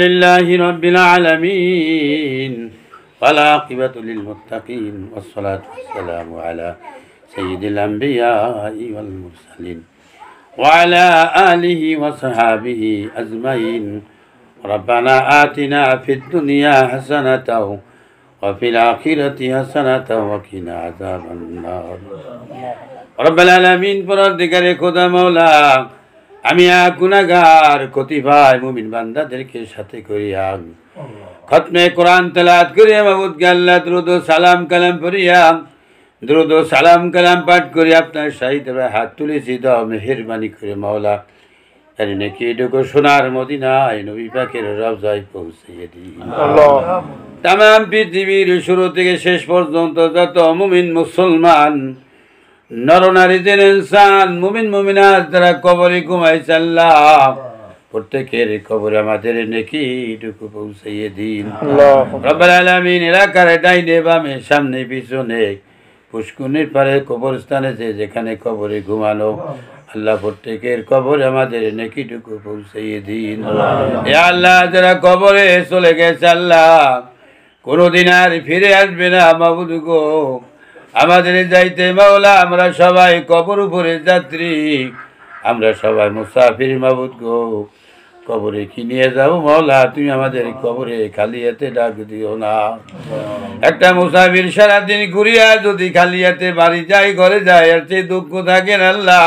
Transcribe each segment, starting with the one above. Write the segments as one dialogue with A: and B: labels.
A: لله رب العالمين والعاقبة للمتقين والصلاة والسلام على سيد الأنبياء والمرسلين وعلى آله وصحابه أجمعين. ربنا آتنا في الدنيا حسنة وفي الآخرة حسنة وقنا عذاب النار. رب العالمين পরওয়ারদিগারে খোদা মাওলা, আমি গুনাহগার কতিপয় মুমিন বান্দাদেরকে সাথে করিয়া খতমে কোরআন তেলাওয়াত করিয়া মাবুদ কে আল্লাহ দরুদ ও সালাম কালাম পড়িয়া দরুদ ও সালাম কালাম পাঠ করি আপনার সাহিত্য হাত তুলেছি। দাও মেহেরবানি করে মাওলা এর নেকি এটুকু সোনার মদিনায় নবী পাকের রওজায় পৌঁছিয়ে দিন। তামাম পৃথিবীর শুরু থেকে শেষ পর্যন্ত যত মুমিন মুসলমান নরনারী জেন ইনসান মুমিন মুমিনাত যারা কবরে ঘুমাইছে আল্লাহ প্রত্যেকের কবরে আমাদের নেকি এটুকু পৌঁছিয়ে দিন। রব্বুল আলামিন এলাকার ডাইনে বামে সামনে পিছনে পুষ্কুনির পারে কবরস্থানে যেখানে কবরে ঘুমানো আল্লাহ প্রত্যেকের কবরে আমাদের নেকিটুকু পৌঁছিয়ে দিন। এ আল্লাহ যারা কবরে চলে গেছে আল্লাহ কোনোদিন আর ফিরে আসবে না মাবুদ গো, আমাদের যাইতে মাওলা আমরা সবাই কবর উপরে যাত্রী, আমরা সবাই মুসাফির মাবুদ গো, কবরে কি নিয়ে যাও মাওলা, তুমি আমাদের কবরে খালি হাতে ডাক দিও না। একটা মুসাফির সারাদিন ঘুরিয়া যদি খালি হাতে বাড়ি যায় ঘরে যায় আর সেই দুঃখ থাকেন আল্লাহ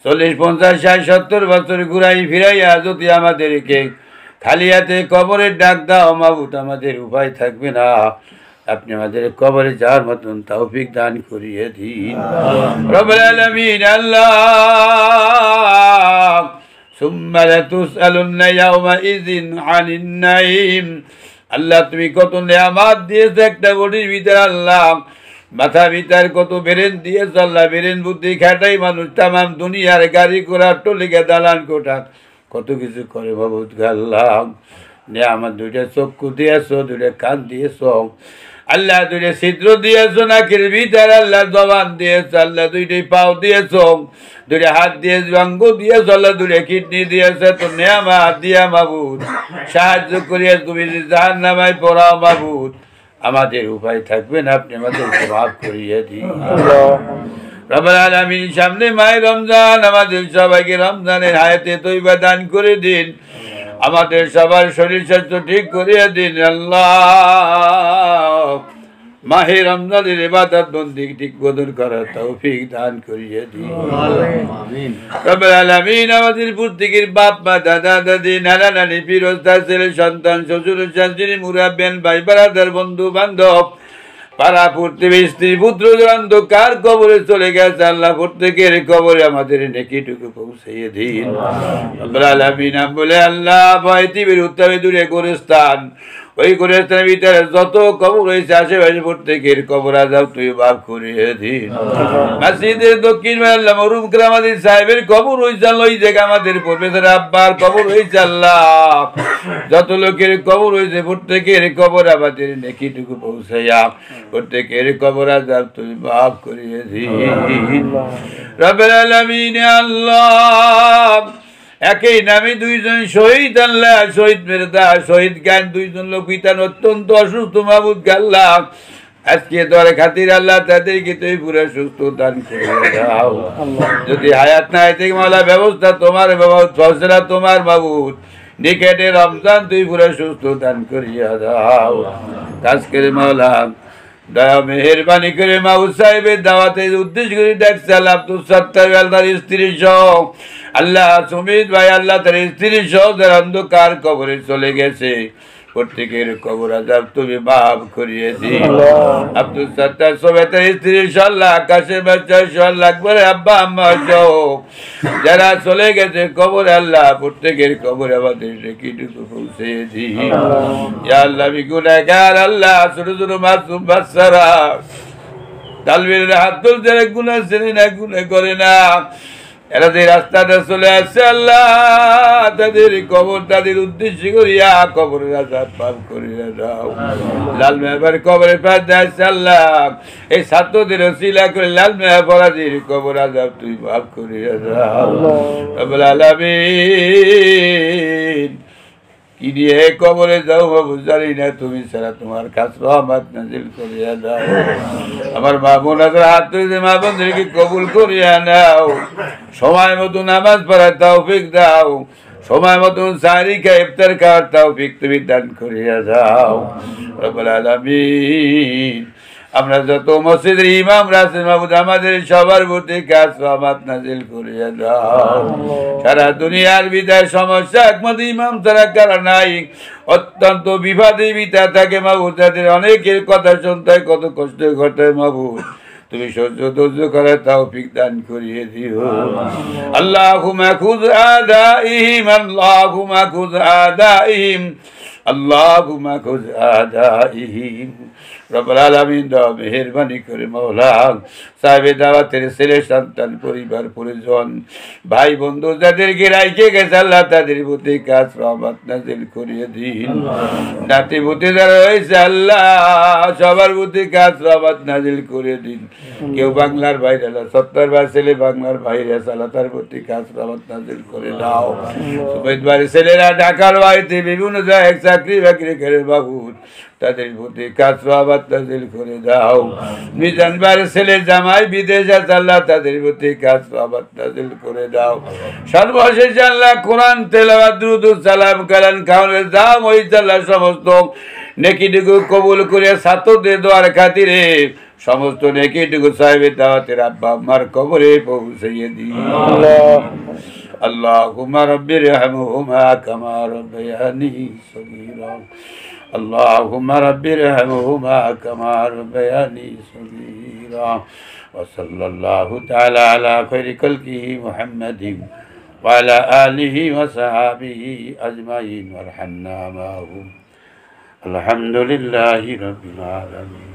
A: 40, 50, 60, 70 বছর ঘুরাই ফিরাইয়া যদি আমাদেরকে খালি হাতে কবরের ডাক দাও মাবুদ আমাদের উপায় থাকবে না, আপনি আমাদের কবরে যাওয়ার মতন তৌফিক দান করিয়ে দিন। রব্বুল আলামিন আল্লাহ সুম্মা লাতুসআলুন্না ইয়াওমাইযিন আনিন নাঈম। আল্লাহ তুমি কত নেয়ামত দিয়েছো একটা বডির ভিতর আল্লাহ, মাথা ভিতর কত বেরেন দিয়েছো আল্লাহ, বেরেন বুদ্ধি খাটাই মানুষ তামাম দুনিয়ার গাড়ি ঘোড়া টলিকে দালান কোঠা কত কিছু করে বাবুদ আল্লাহ। নেয়ামত দুইটা চক্ষু দিয়েছো, দুইটা কান দিয়েছো আল্লাহ, দুইটা ছিদ্র দিয়েছো নাকের ভিতর আল্লাহ, জবান দিয়েছো আল্লাহ, দুইটাই পাও দিয়েছো, দুইটা হাত দিয়েছো, অঙ্গ দিয়েছো আল্লাহ, দুইটা কিডনি দিয়েছো। তো নেয়ামত দিয়া মাবুদ সাহায্য করিয়া তুমি জাহান্নামায় পড়াও মাবুদ, আমাদের উপায় থাকবে না, আপনি আমাদেরকে মাফ করিয়ে দিন। রব্বুল আলামিন সামনে মাহে রমজান, আমাদের সবাইকে রমজানের হায়াতে তৈবা দান করে দিন, আমাদের সবার শরীর স্বাস্থ্য ঠিক করিয়ে দিন আল্লাহ। মাহে রমজানের ইবাদত বন্দি ঠিক বদল করার তৌফিক দান করিয়ে দিন। রব্বুল আলামিন আমাদের প্রত্যেকের বাপ মা দাদা দাদি নানা নানি পীর ওস্তাদ ছেলে সন্তান শ্বশুর শাশুড়ি মুরাব্বিয়ান ভাই বারাদার বন্ধু বান্ধব পাড়া প্রতিবেশী স্ত্রী পুত্র অন্ধকার কবরে চলে গেছে আল্লাহ প্রত্যেকের কবরে আমাদের নেকিটুকু পৌঁছিয়ে দিন। রব্বুল আলামিন বলে আল্লাহ পৃথিবীর উত্তরে দূরে গোরস্থান, ওই গোরস্থানের ভিতরে যত কবর রয়েছে আশেপাশে প্রত্যেকের কবর আযাব তুই মাফ করিয়ে দিন। মসজিদের দক্ষিণ আল্লাহ মরহুম কেরামতি সাহেবের কবর হয়েছে আল্লাহ, ওই জায়গা আমাদের প্রফেসর আব্বার কবর হয়েছে আল্লাহ, যত লোকের কবর হয়েছে প্রত্যেকের কবর আমাদের নেকিটুকু পৌঁছাইয়া প্রত্যেকের কবর আযাব তুই মাফ করিয়ে দিন। রব্বুল আলামিন আল্লাহ একই নামে দুইজন শহীদ আল্লাহ, শহীদ মেরদা শহীদ জ্ঞান দুইজন লোক পিতান অত্যন্ত অসুস্থ মাবুদ আল্লাহ, আজকে দরে খাতির আল্লাহ তাদেরকে তুই পুরো সুস্থ দান করে দাও। যদি হায়াত না থেকে মাওলা ব্যবস্থা তোমার ফয়সালা তোমার মাবুদ, নিকটে রমজান তুই পুরো সুস্থ দান করিয়া দাও। কাজ করে মাওলা দয়া মেহেরবানি করে মাহবুব সাহেবের দাওয়াতের উদ্দেশ্য করে ডাকছে আল্লাহ আব্দুল সত্তার আল্লাহর স্ত্রী সহ আল্লাহ সুমিত ভাই আল্লাহ তার স্ত্রী সহ যারা অন্ধকার কবরে চলে গেছে প্রত্যেকের কবর আযাব তুমি মাফ করিয়ে দিন। আব্দুল সত্তার সোবেতার স্ত্রী সহ আল্লাহ আকাশের বাচ্চা সহ আল্লাহ আকবরের আব্বা আম্মা সহ যারা চলে গেছে কবরে আল্লাহ প্রত্যেকের কবরে আমাদের নেকিটুকু পৌঁছে দিন। ইয়া আল্লাহ আমি গুনাহগার আল্লাহ, ছোট ছোট মাসুম বাচ্চারা তালবীর হাত তুলতে গুনাহ ছেড়ে না গুনাহ করে না, এরা যে রাস্তাটা চলে আসছে আল্লাহ তাদের কবর তাদের উদ্দেশ্য করিয়া কবরের আযাব মাফ করিয়া দাও। লাল মেহবার কবরের পাশে আসছে আল্লাহ, এই ছাত্রদের ওসিলা করে লাল মেহবারের কবর আযাব তুই মাফ করিয়া দাও। রব্বুল আলামিন কি দিয়ে কবরে যাও বাবু জানি না, তুমি ছাড়া তোমার কাছে রহমত নাজিল করিয়া দাও। আমার মা বোনাদের হাত ধরে মা বোনদেরকে কবুল করিয়া নাও, সময় মতো নামাজ পড়ার তৌফিক দাও, সময় মতো সারি কা ইফতার খাওয়ার তৌফিক তুমি দান করিয়া দাও রব্বুল আলামিন। আমরা যত মসজিদের ইমাম আছেন মাহবুদ আমাদের সবার প্রতি কাজ রহমত নাজিল করিয়া দাও। সারা দুনিয়ার বিদায় সমস্যা একমাত্র ইমাম ছাড়া কারা নাই, অত্যন্ত বিবাদে বিতা থাকে মাহবুদ, তাদের অনেকের কথা শুনতে হয়, কত কষ্ট ঘটায় মাহবুদ, তুমি সহ্য ধৈর্য করার তৌফিক দান করিয়ে দিও। আল্লাহুম্মা খুয আদাইহিম, আল্লাহুম্মা খুয আদাইহিম, আল্লাহুম্মা খুয আদাইহিম। রব্বুল আলামিন মেহেরবানি করে মওলা সাহেবে দাওয়াতের ছেলে সন্তান পরিবার পরিজন ভাই বন্ধু যাদেরকে রাইখে গেছে আল্লাহ তাদের প্রতি কাজ রহমত নাজিল করিয়ে দিন। নাতি পুতি যারা রয়েছে আল্লাহ সবার প্রতি কাজ রহমত নাজিল করিয়ে দিন। কেউ বাংলার বাইরে আল্লাহ 70 বার ছেলে বাংলার বাইরে আছে আল্লাহ তার প্রতি কাজ রহমত নাজিল করে দাও। সুবেদ বাড়ির ছেলেরা ঢাকার বাড়িতে বিভিন্ন জায়গায় চাকরি বাকরি করে বাবু তাদের প্রতি কাজ রহমত নাজিল করে দাও। মিজান বাড়ির ছেলে জামাই বিদেশ আছে আল্লাহ তাদের প্রতি কাজ রহমত নাজিল করে দাও। সর্বশেষ আল্লাহ কোরআন তেলাওয়াত দুরূদ সালাম কালাম খাওয়ানোর দাম ওই আল্লাহ সমস্ত নেকিটুকু কবুল করে ছাত্রদের দোয়ার খাতিরে সমস্ত নেকিটুকু সাহেবের দাওয়াতের আব্বা আম্মার কবরে পৌঁছাইয়ে দিই। আল্লাহুম্মা রাব্বিরহামহুমা কামা রাব্বায়ানি সগীরা, আল্লাহুম্মা রাব্বিরহামহুমা কামা রাব্বায়ানি সগীরা। ওয়া সাল্লাল্লাহু তাআলা আলা খায়রি খালকিহি মুহাম্মাদিন ওয়া আলা আলিহি ওয়া সাহবিহি আজমাইন ওয়ারহামনা মাহুম। আলহামদুলিল্লাহি রাব্বিল আলামিন।